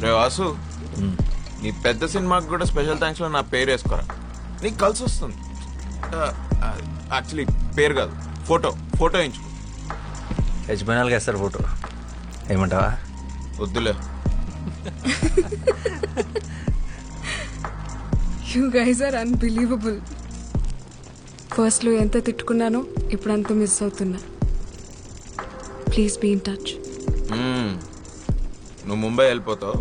రే వాసు, నీ పెద్ద సినిమాకి కూడా స్పెషల్ థ్యాంక్స్ లో నా పేరు వేసుకోరా, నీకు కలిసి వస్తుంది. యాక్చువల్లీ పేరు కాదు, ఫోటో వేయించుకో. యజమానాలుగా వేస్తారు ఫోటో, ఏమంటావా? వద్దులే. You guys are unbelievable. ఫస్ట్లో ఎంత తిట్టుకున్నానో ఇప్పుడు అంత మిస్ అవుతున్నా. Please be in touch. నువ్వు ముంబై వెళ్ళిపోతావు,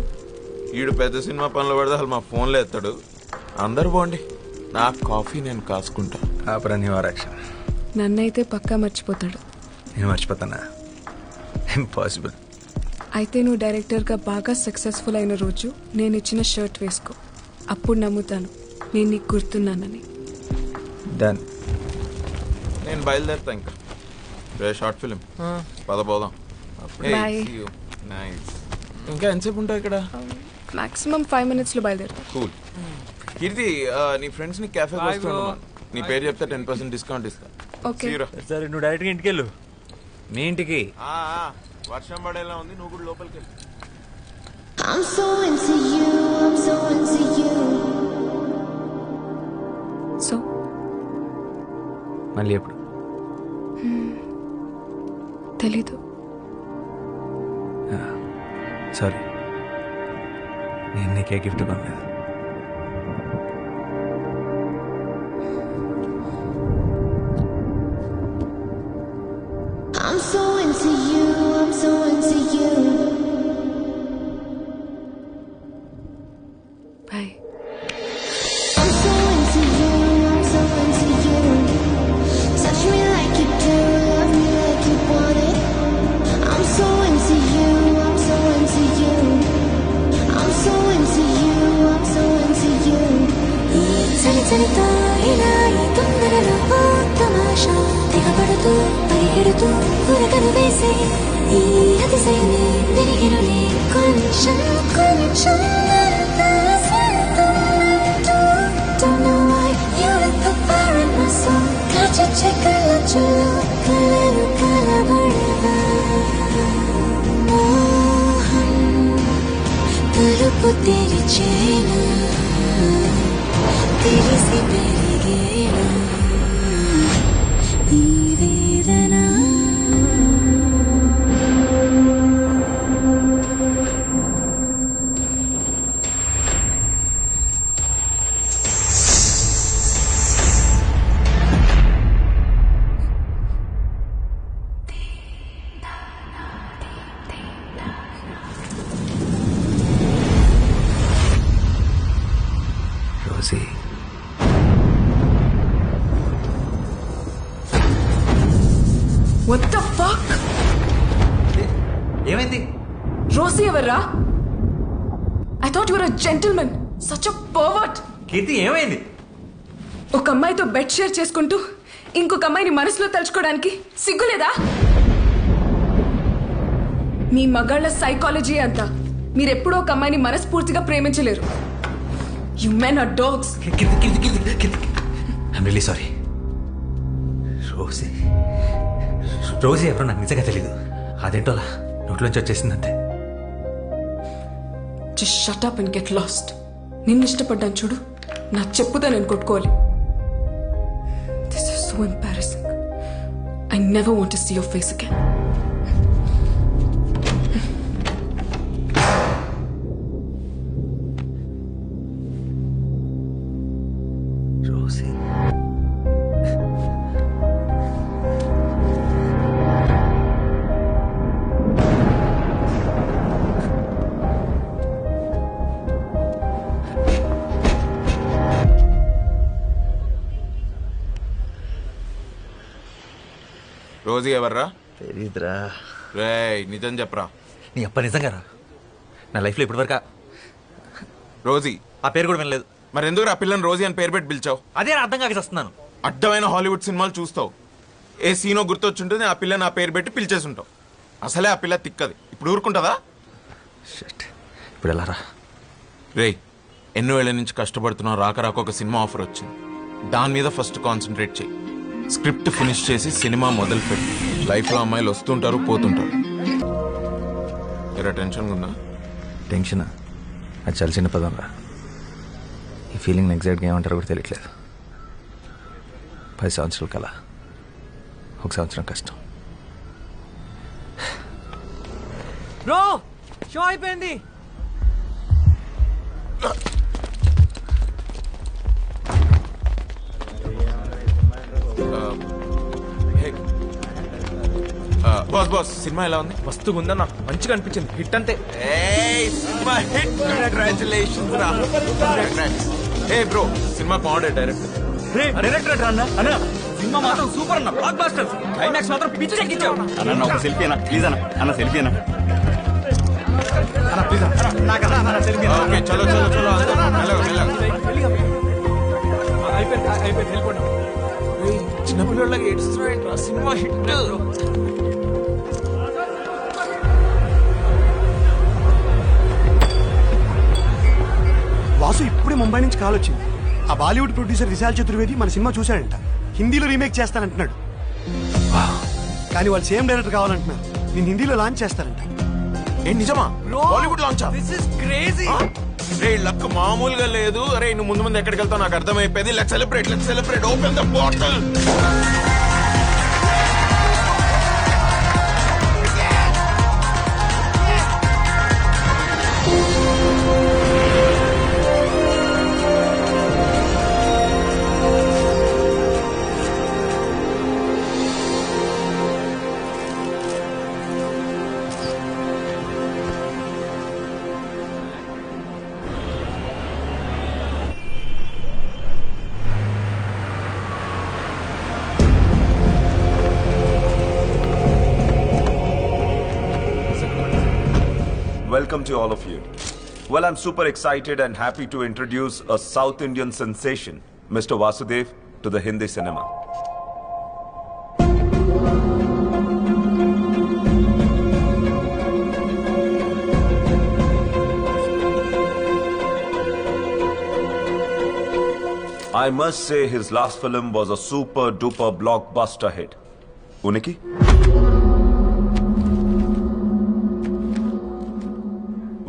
ఈడు పెద్ద సినిమా పనులు పడితే అసలు మా ఫోన్లో ఎత్తాడు. అందరు పోండి, నా కాఫీ నేను కాసుకుంటా. అపరాక్షణ నన్నైతే పక్కా మర్చిపోతాడు. నేను మర్చిపోతానా? ఇంపాసిబుల్. అయితే నువ్వు డైరెక్టర్గా బాగా సక్సెస్ఫుల్ అయిన రోజు నేను ఇచ్చిన షర్ట్ వేసుకో, అప్పుడు నమ్ముతాను నేను నీకు గుర్తున్నానని. డన్. నేను బయలుదేరుతా ఇంకా. రే షార్ట్ ఫిలిం పదపోదాం. Bye. నైస్. ఇంకా ఎంతసేపు ఉంటావు ఇక్కడ? Maximum 5 minutes బయలుదేరుతా. కూల్. కీర్తి, నీ ఫ్రెండ్స్ ని క్యాఫే వస్తున్నాను, నీ పేరు చెప్తే 10% డిస్కౌంట్ ఇస్తా. ఓకే సరే, నువ్వు డైరెక్ట్గా ఇంటికి వెళ్ళు. మీ ఇంటికి వర్షం పడేలా ఉంది, నువ్వు కూడా లోపలికి వెళ్ళు. I'm so into you, I'm so into you. So మళ్ళీ ఎప్పుడు? తెలీదు. సారీ, నేను నీకే గిఫ్ట్ కొనలేదు. I'm so into you, I'm so into you. Bye. I'm so into you, I'm so into you. Touch me like you do, love me like you want it. I'm so into you, I'm so into you. I'm so into you, I'm so into you. చలి చలితో ఇలా ఈ తొందరలో ఓ తమాషా దిగబడుతూ పరిగెడుతూ ఉరకలు వేసే ఈ అతిశయని వెలిగినులే కొంచెం కొంచెం అంతా స్వేదంటూ. Don't know why you lit the fire in my soul. కాచొచ్చే కళ్ళజోడు కలలు కలబడగా మోహం తలుపు తెరిచేనా తెరిసి పెరిగేనా ఈ వేదన. Rosie, What the fuck? ఏమైంది? రోసీ ఎవర్రా? I thought you were a gentleman. Such a pervert. కీర్తి, ఏమైంది? ఒక అమ్మాయితో బెడ్ షేర్ చేసుకుంటూ ఇంకొక అమ్మాయిని మనసులో తలుచుకోవడానికి సిగ్గులేదా? మీ మగాళ్ళ సైకాలజీ అంతా మీరెప్పుడూ ఒక అమ్మాయిని మనస్ఫూర్తిగా ప్రేమించలేరు. You men are dogs. I'm really sorry. Rosie ఎవరో నాకు నిజంగా తెలీదు. అదేంటోలా నోట్లోంచి వచ్చేసిందంతే. Just shut up and get lost. నిన్ను ఇష్టపడ్డాను చూడు, నా చెప్పుతో నేను కొట్టుకోవాలి. This is so embarrassing. I never want to see your face again. Rosie, Rosie ఎవర్రా? తెలీదురా. రే నిజం చెప్పరా. నీ అప్ప నిజంగా రా. నా లైఫ్లో ఇప్పటివరకు రోజీ ఆ పేరు కూడా వినలేదు. మరి ఎందుకు ఆ పిల్లని రోజీ అని పేరు పెట్టి పిలిచావు? అదే అర్థం కాక వస్తున్నాను. అడ్డమైన హాలీవుడ్ సినిమాలు చూస్తావు, ఏ సీనో గుర్తొచ్చుంటుంది, ఆ పిల్లని ఆ పేరు పెట్టి పిలిచేసుంటావు. అసలే ఆ పిల్ల తిక్కది, ఇప్పుడు ఊరుకుంటుందా? షట్, ఇప్పుడు ఎలా రా? రే ఎన్నో ఏళ్ళ నుంచి కష్టపడుతున్నావు, రాక ఒక సినిమా ఆఫర్ వచ్చింది, దాని మీద ఫస్ట్ కాన్సన్ట్రేట్ చేయి. స్క్రిప్ట్ ఫినిష్ చేసి సినిమా మొదలు పెట్టి. లైఫ్లో అమ్మాయిలు వస్తుంటారు పోతుంటారు. ఇలా టెన్షన్గా ఉన్నా? టెన్షనా? అది చాలా చిన్న పదం రా. ఈ ఫీలింగ్ ఎగ్జాక్ట్గా ఏమంటారో కూడా తెలియట్లేదు. 10 సంవత్సరాల కల, 1 సంవత్సరం కష్టం. బ్రో షో అయిపోయింది. బాస్ సినిమా ఎలా ఉంది? మస్తుగా ఉందన్న, మంచిగా అనిపించింది. హిట్ అంతే. Cinema hit. కంగ్రాచులేషన్స్ రా. ఏ బ్రో, సినిమా బాగుండే డైరెక్టర్. డైరెక్టర్ అన్న అన్న సినిమా మాత్రం సూపర్ అన్న, బ్లాక్ బాస్టర్. క్లైమాక్స్ మాత్రం పిచ్చి ఎక్కించావు అన్న. ఒక సెల్ఫీ అన్న ప్లీజ్ అన్న. అన్న సెల్ఫీ అన్న. అన్న ప్లీజ్ అన్న, నాకన్నా అన్న సెల్ఫీ. ఓకే చలో చలో చలో అయిపోయింది వెళ్ళిపోండి. చిన్నపిల్లలకి ఏడుస్తున్నాయంట. Cinema hit. వాసు ఇప్పుడే ముంబై నుంచి కాల్ వచ్చింది. ఆ బాలీవుడ్ ప్రొడ్యూసర్ విశాల్ చతుర్వేది మన సినిమా చూశాడంట. హిందీలో రీమేక్ చేస్తానంటున్నాడు. కానీ వాళ్ళు సేమ్ డైరెక్టర్ కావాలంటున్నారు. నేను హిందీలో లాంచ్ చేస్తారంట. ఏం నిజమా? బాలీవుడ్ లాంచా? This is crazy. రే లక్ మామూలుగా లేదు. అరే నువ్వు ముందు ముందు ఎక్కడికి వెళ్తావు నాకు అర్థమైపోయింది. Let's celebrate open the bottle. Welcome to all of you. Well, I'm super excited and happy to introduce a South Indian sensation, Mr. Vasudev, to the Hindi cinema. I must say his last film was a super duper blockbuster hit. Uniki?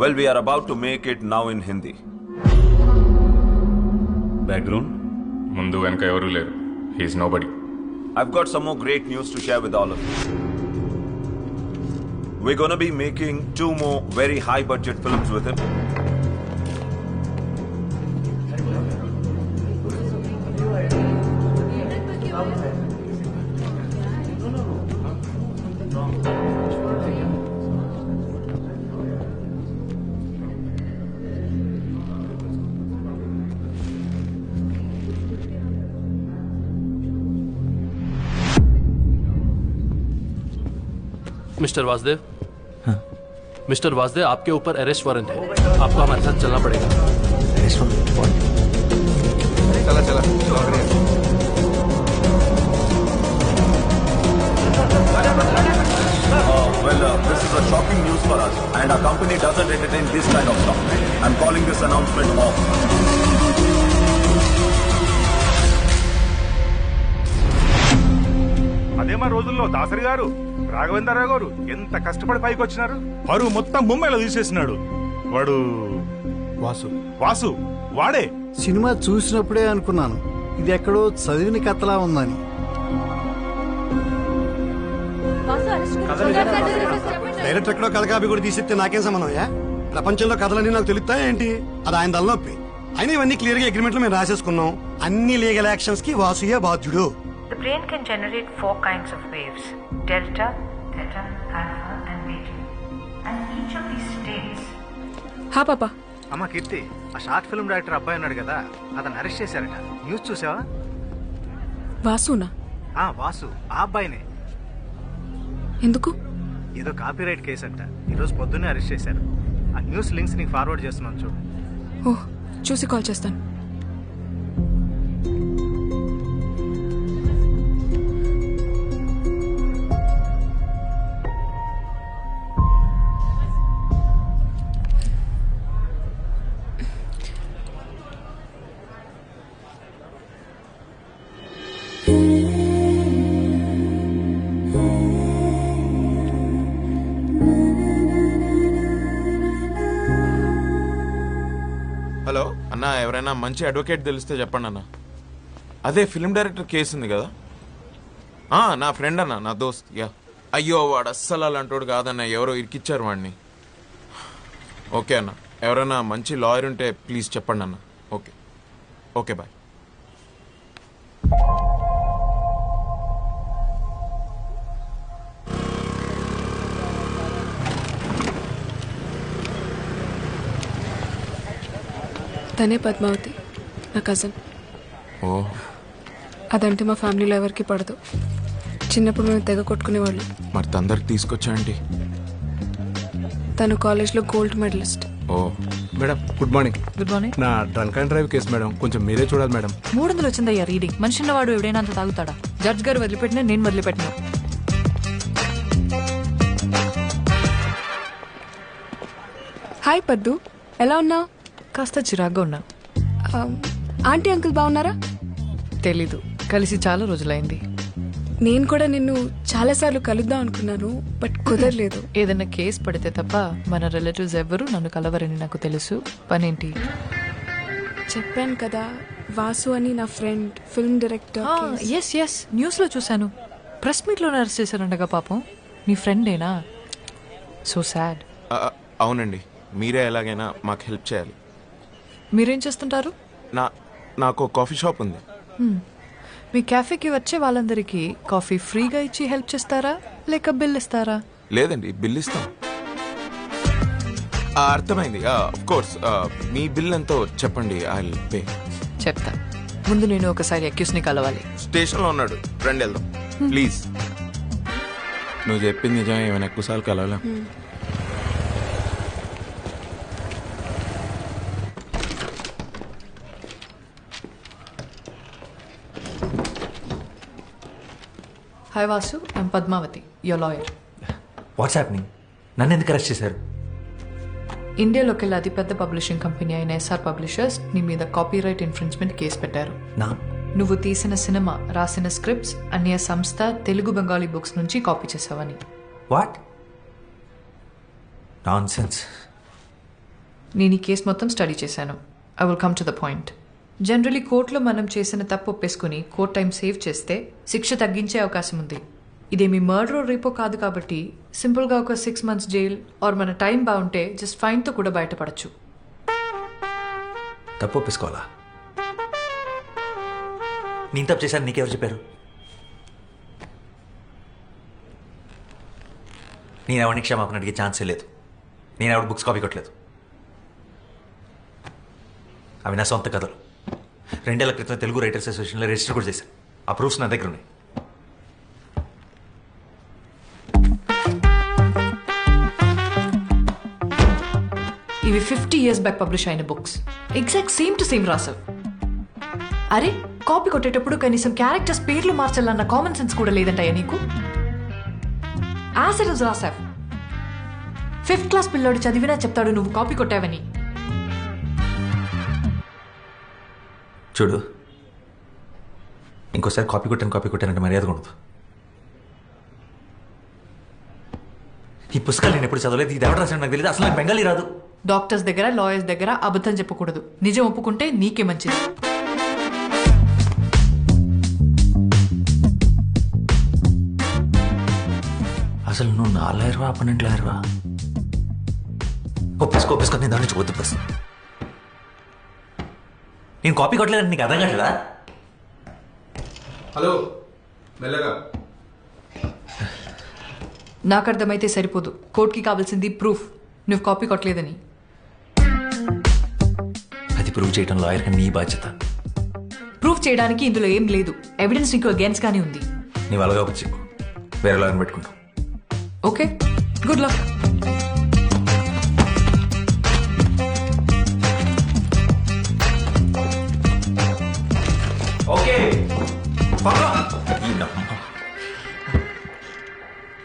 Well, we are about to make it now in Hindi. Background ముందు వెనక ఎవరు లేరు. He's nobody. I've got some more great news to share with all of you. We're gonna be making 2 more very high budget films with him. Mister Vasudev, mister Vasudev, आपके ऊपर arrest warrant है. आपको हमारे साथ चलना पड़ेगा. चला चला This is a shocking news for us, and our company doesn't entertain this kind of stuff. I'm calling this announcement off. అదే మా రోజుల్లో దాసరి గారు, రాఘవేంద్రరావు గారు ఎంత కష్టపడి పైకి వచ్చినారు. పరువు మొత్తం ముంబైలో తీసేసినాడు వాడు. వాసు వాడే. సినిమా చూసినప్పుడే అనుకున్నాను ఇది ఎక్కడో చదివిన కథలా ఉందని. డైరెక్టర్ ఎక్కడో కథ కాపీ కూడా తీసిస్తే నాకేం సంబంధం? ప్రపంచంలో కథలన్నీ నాకు తెలుస్తాయా ఏంటి? అది ఆయన తలనొప్పి. అయినా ఇవన్నీ క్లియర్ గా అగ్రిమెంట్ లో మేము రాసేసుకున్నాం. అన్ని లీగల్ యాక్షన్స్ కి వాసుయే బాధ్యుడు. The brain can generate 4 kinds of waves: delta, theta, alpha and beta. And each of these states. హా పాపా. అమ్మ కీర్తి, ఆ షార్ట్ ఫిల్మ్ డైరెక్టర్ అబ్బాయి ఉన్నాడు కదా, అతను అరెస్ట్ చేశారట. న్యూస్ చూసావా? వాసునా? వాసు ఆ అబ్బాయినే. ఎందుకు? ఏదో కాపీరైట్ కేసు అంట. ఈరోజు పొద్దున్నే అరెస్ట్ చేశారు. ఆ న్యూస్ లింక్స్ నీకు ఫార్వర్డ్ చేస్తున్నాను చూడు. ఓహ్, చూసి కాల్ చేస్తాను. హలో అన్న, ఎవరైనా మంచి అడ్వకేట్ తెలిస్తే చెప్పండి అన్న. అదే ఫిల్మ్ డైరెక్టర్ కేసు ఉంది కదా, నా ఫ్రెండ్ అన్న, నా దోస్త్. యా. అయ్యో వాడు అస్సలు అలాంటోడు కాదన్న, ఎవరో ఇరికిచ్చారు వాడిని. ఓకే అన్న, ఎవరైనా మంచి లాయర్ ఉంటే ప్లీజ్ చెప్పండి అన్న. Okay okay bye. తనే పద్మావతి, నా కజిన్. ఓ, అదంటే మా ఫ్యామిలీలో ఎవరికి పడదు. చిన్నప్పుడు మేము తెగ కొట్టుకునేవాళ్ళు. మరి తొందరకి తీసుకొచ్చా అండి. తను కాలేజ్లో gold medalist. Oh madam good morning. Good morning. నా drunk and drive case madam, కొంచెం మీరే చూడాలి మేడం. 300 వచ్చిందయ్యా రీడింగ్. మనిషి ఉన్నవాడు ఎవడైనా అంత తాగుతాడా? జడ్జ్ గారు వదిలిపెట్టినా నేను వదిలిపెట్టినా. హాయ్ పద్దు, ఎలా ఉన్నావు? కాస్త చిరాగ్గా ఉన్నా. ఆంటీ అంకుల్ బాగున్నారా? తెలీదు, కలిసి చాలా రోజులైంది. నేను కూడా నిన్ను చాలాసార్లు కలుద్దాం అనుకున్నాను, బట్ కుదరలేదు. ఏదైనా కేసు పడితే తప్ప మన రిలేటివ్స్ ఎవ్వరూ నన్ను కలవరని నాకు తెలుసు. పనేంటి? చెప్పాను కదా, వాసు అని నా friend, film director. Yes yes, న్యూస్లో చూశాను. ప్రెస్ మీట్లో అరెస్ట్ చేశారండగా. పాపం నీ ఫ్రెండేనా? So sad. అవునండి, మీరే ఎలాగైనా మాకు హెల్ప్ చేయాలి. మీరేం చేస్తుంటారు? నాకు కాఫీ షాప్ ఉంది. మీ క్యాఫేకి వచ్చే వాళ్ళందరికీ కాఫీ ఫ్రీగా ఇచ్చి హెల్ప్ చేస్తారా, లేక బిల్ ఇస్తారా? లేదండి, బిల్ ఇస్తాం. అర్థమైంది. Of course. మీ బిల్ ఎంతో చెప్పండి, ఐ విల్ పే. చెప్తా. ముందు నేను ఒకసారి అక్యూస్ని కలవాలి. స్టేషన్లో ఉన్నాడు, రండి వెళ్దాం ప్లీజ్. నువ్వు చెప్పింది నిజమే, ఏమైనా ఎక్కువసార్లు కలవాలా? Hi Vasu, I'm Padmavathi, your lawyer. What's happening? నన్ను ఎందుకు అరెస్ట్ చేశారు? ఇండియాలోకి అతిపెద్ద పబ్లిషింగ్ కంపెనీ అయిన ఎస్ఆర్ పబ్లిషర్స్ నీ మీద కాపీరైట్ ఇన్ఫ్రిన్స్మెంట్ కేసు పెట్టారు. నువ్వు తీసిన సినిమా, రాసిన స్క్రిప్ట్స్ అన్య సంస్థ తెలుగు బెంగాలీ బుక్స్ నుంచి కాపీ చేసావని. What nonsense. నేను ఈ కేసు మొత్తం స్టడీ చేశాను. I will come to the point. Generally కోర్టులో మనం చేసిన తప్పు ఒప్పేసుకుని కోర్ట్ టైం సేవ్ చేస్తే శిక్ష తగ్గించే అవకాశం ఉంది. ఇదేమి మర్డర్ రేపో కాదు కాబట్టి సింపుల్గా ఒక 6 months జైల్ ఆర్ మన టైం బాగుంటే జస్ట్ ఫైన్తో కూడా బయటపడచ్చు. తప్పు ఒప్పేసుకోవాలా? నేను తప్పు చేశాను, నీకెవరు చెప్పారు? నేను ఎవరిని క్షమాపణ అడిగే ఛాన్సే లేదు. నేను ఎవరి బుక్స్ కాపీ కొట్టలేదు. అవి నా సొంత కథలు. 2 ఏళ్ల క్రితం తెలుగు రైటర్స్ అసోసియేషన్లో రిజిస్టర్ కూడా చేశాను. ఆ ప్రూఫ్స్ నా దగ్గర ఉన్నాయి. ఇవి 50 years బ్యాక్ పబ్లిష్ అయిన books. Exact same to same రాసావు. అరే, కాపీ కొట్టేటప్పుడు కనీసం క్యారెక్టర్స్ పేర్లు మార్చాలన్న కామన్ సెన్స్ కూడా లేదంటాయా నీకు? యాసిడ్ రాసావు. 5th class పిల్లోడు చదివినా చెప్తాడు నువ్వు కాపీ కొట్టావని. చూడు, ఇంకోసారి కాపీ కొట్టానంటే మర్యాదగా ఉండదు. ఈ పుస్తకాలు నేను ఎప్పుడు చదవలేదు. ఇది ఎవరు రాసాడు నాకు తెలియదు. అసలు నాకు బెంగాలీ రాదు. డాక్టర్స్ దగ్గర, లాయర్స్ దగ్గర అబద్ధం చెప్పకూడదు. నిజం ఒప్పుకుంటే నీకే మంచిది. అసలు నువ్వు నా లాయర్వా, అపనెంట్ లాయర్వా? ఒప్పేసుకో, నేను దాని నుంచి వద్దు. ప్రశ్న, నేను కాపీ కొట్టలేదని నీకు అర్థం కావట్లేదా? హలో, మెల్లగా. నాకు అర్థమైతే సరిపోదు. కోర్టుకి కావాల్సింది ప్రూఫ్, నువ్వు కాపీ కొట్టలేదని. అది ప్రూవ్ చేయడం లాయర్ గా నీ బాధ్యత. ప్రూఫ్ చేయడానికి ఇందులో ఏం లేదు. ఎవిడెన్స్ నీకు అగేన్స్ గానే ఉంది. నీవు అలాగా వచ్చి వేరే లాయర్ని పెట్టుకుంటావు. Okay, good luck.